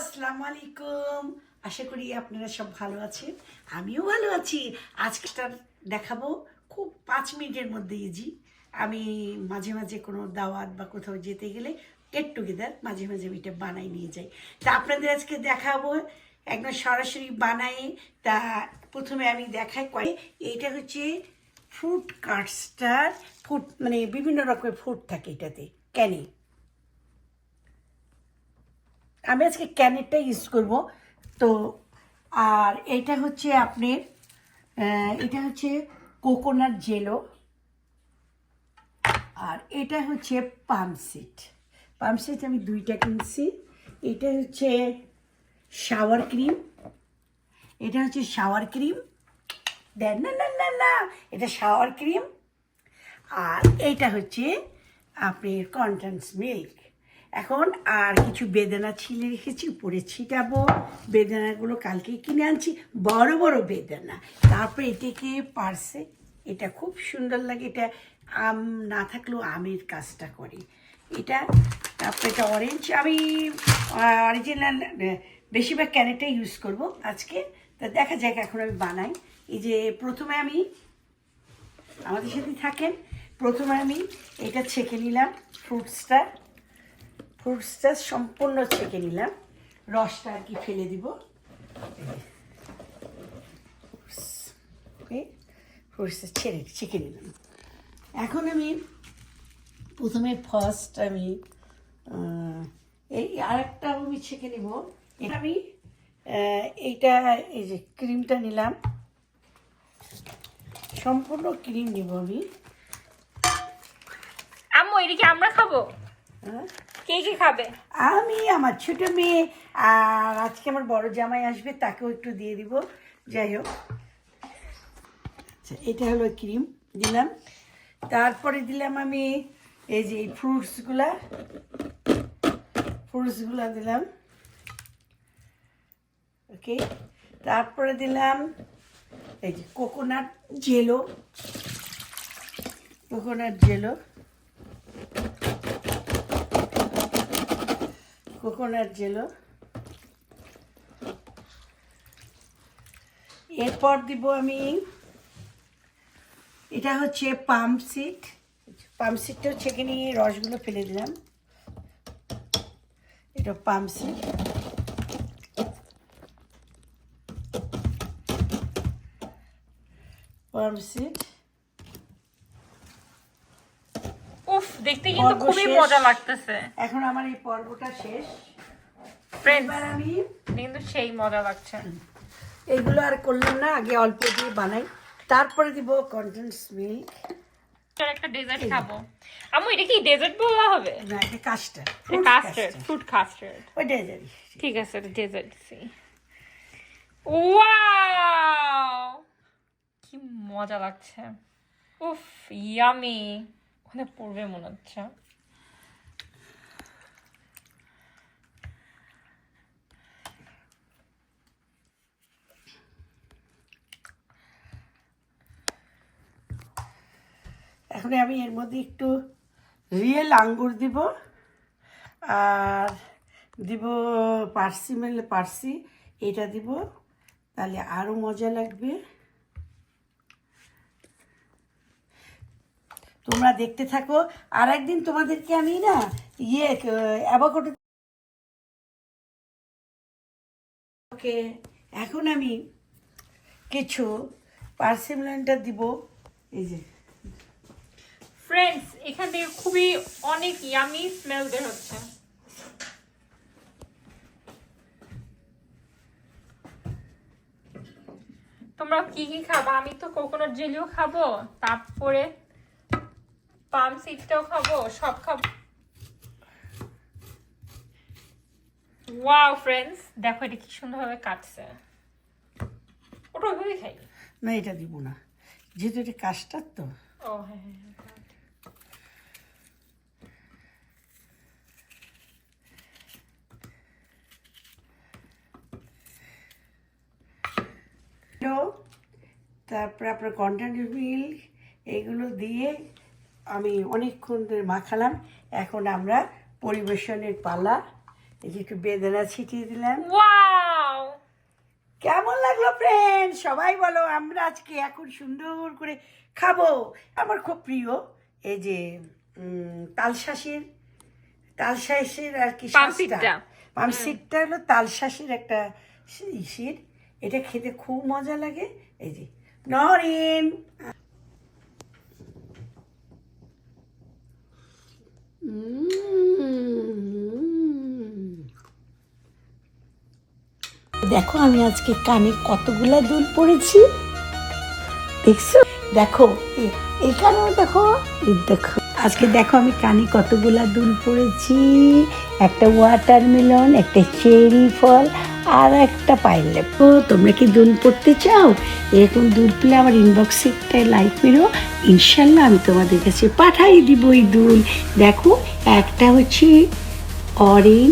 আসসালামু আলাইকুম। আশা করি আপনারা সব ভালো আছেন, আমিও ভালো আছি। আজকে দেখাবো খুব 5 মিনিটের মধ্যে ইজি। আমি মাঝে মাঝে কোনো দাওয়াত বা কোথাও যেতে গেলে গেট টুগেদার মাঝে মাঝে আমি এটা বানাই নিয়ে যাই। তা আপনাদের আজকে দেখাবো একদম সরাসরি বানাই। তা প্রথমে আমি দেখাই এইটা হচ্ছে ফ্রুট কাস্টার্ড। ফ্রুট মানে বিভিন্ন রকমের ফ্রুট থাকে এটাতে, ক্যানে। আমি আজকে ক্যানেরটা ইউজ করব। তো আর এটা হচ্ছে আপনার এটা হচ্ছে কোকোনাট জেলো, আর এটা হচ্ছে পামসিড। পামসিড আমি 2টা কিনছি। এটা হচ্ছে শাওয়ার ক্রিম, এটা হচ্ছে শাওয়ার ক্রিম। দেন না না না না, এটা শাওয়ার ক্রিম। আর এইটা হচ্ছে আপনার কনডেন্স মিল্ক। এখন আর কিছু বেদানা ছিলে রেখেছি, উপরে ছিটাবো। বেদানাগুলো কালকে কিনে আনছি, বড় বড় বেদানা। তারপরে এটাকে পার্সে, এটা খুব সুন্দর লাগে। এটা আম না থাকলেও আমের কাজটা করে এটা। তারপরে এটা অরেঞ্জ, আমি অরিজিনাল বেশিরভাগ ক্যানেটটা ইউজ করব আজকে। তা দেখা যাক এখন আমি বানাই। এই যে প্রথমে আমি, আমাদের সাথে থাকেন, প্রথমে আমি এটা ছেঁকে নিলাম। ফ্রুটসটা সম্পূর্ণ ছেঁকে নিলাম, রসটা আর কি ফেলে দিব। ফ্রুটসটা ছেঁকে নিলাম। এখন আমি প্রথমে ফার্স্ট আমি এই আরেকটা আমি ছেঁকে নিব। এটা আমি এইটা, এই যে ক্রিমটা নিলাম, সম্পূর্ণ ক্রিম নিব আমি। আম্মু এটা কি আমরা খাবো? হ্যাঁ, কে কে খাবে? আমি, আমার ছোট মেয়ে, আর আজকে আমার বড় জামাই আসবে, তাকেও একটু দিয়ে দিব। যাই হোক, আচ্ছা এটা হলো ক্রিম দিলাম। তারপরে দিলাম আমি এই যে ফ্রুটসগুলা দিলাম। ওকে, তারপরে দিলাম এই যে কোকোনাট জেলো। এরপর দিব আমি, এটা হচ্ছে পামসিডটাও ছেঁকে নিয়ে রসগুলো ফেলে দিলাম। এটা পামসিড। উফ, দেখতে কিন্তু খুবই মজা লাগতেছে। এখন আমার এই পর্বটা শেষ। ফ্রেন্ডস, এবার আমি কিন্তু সেই মজা লাগছে। এইগুলো আর করলাম না, আগে অল্প দিয়ে বানাই, তারপরে দিব কনডেন্স মিল্ক। একটা ডেজার্ট খাবো। আম্মু এটা কি ডেজার্ট বলা হবে? না, এটা কাস্টার্ড, ফ্রুট কাস্টার্ড। ওই ডেজার্ট। ঠিক আছে, এটা ডেজার্ট। ওয়াও, কি মজা লাগছে। উফ, ইয়ামি। ওখানে পড়বে মনে হচ্ছে। এখন আমি এর মধ্যে একটু রিয়েল আঙ্গুর দিব, আর দিব পার্সি, এটা দিব, তাহলে আরও মজা লাগবে। তোমরা দেখতে থাকো। আর একদিন তোমাদেরকে আমি না অ্যাভোকাডো। ওকে, এখন আমি কিছু পার্সিমনটা দিব। এই যে ফ্রেন্ডস, এখান থেকে খুবই অনেক ইয়ামি স্মেল বের হচ্ছে। তোমরা কি কি খাবা? আমি তো কোকোনাট জেলিও খাবো, তারপরে পাম সিডটাও খাবো, সব খাবো। ওয়াও ফ্রেন্ডস, দেখো এটা কি সুন্দরভাবে কাটছে। ওটা ওইভাবেই খাই। না, এটা দিব না, যেহেতু এটা কাস্টার্ড তো। ও হ্যাঁ হ্যাঁ হ্যাঁ। তারপরে আপনার কন্টেন্ট মিল্ক, এইগুলো দিয়ে আমি অনেকক্ষণ ধরে মাখালাম। এখন আমরা পরিবেশনের পালা। এই যে একটু বেদানা ছিটিয়ে দিলাম। ওয়াও, কেমন লাগলো ফ্রেন্ড? সবাই বলো। আমরা আজকে এখন সুন্দর করে খাবো। আমার খুব প্রিয় এই যে তালশাঁসের আর কি পামসিটটা। পামসিটটা হলো তালশাঁসের একটা ইসের, এটা খেতে খুব মজা লাগে। এই যে নরেন, দেখো আমি আজকে কানে কতগুলা দুল পড়েছি, দেখছো? দেখো এখানেও দেখো, দেখো আজকে দেখো আমি কানে কতগুলা দুল পড়েছি। একটা ওয়াটারমেলন, একটা চেরি ফল আর একটা পাইনঅ্যাপেল। তো তোমরা কি দুল পড়তে চাও? এরকম দুল পেলে আমার ইনবক্সে একটা লাইক মেরো, ইনশাল্লাহ আমি তোমাদের কাছে পাঠাই দিব এই দুল। দেখো একটা হচ্ছে অরেঞ্জ,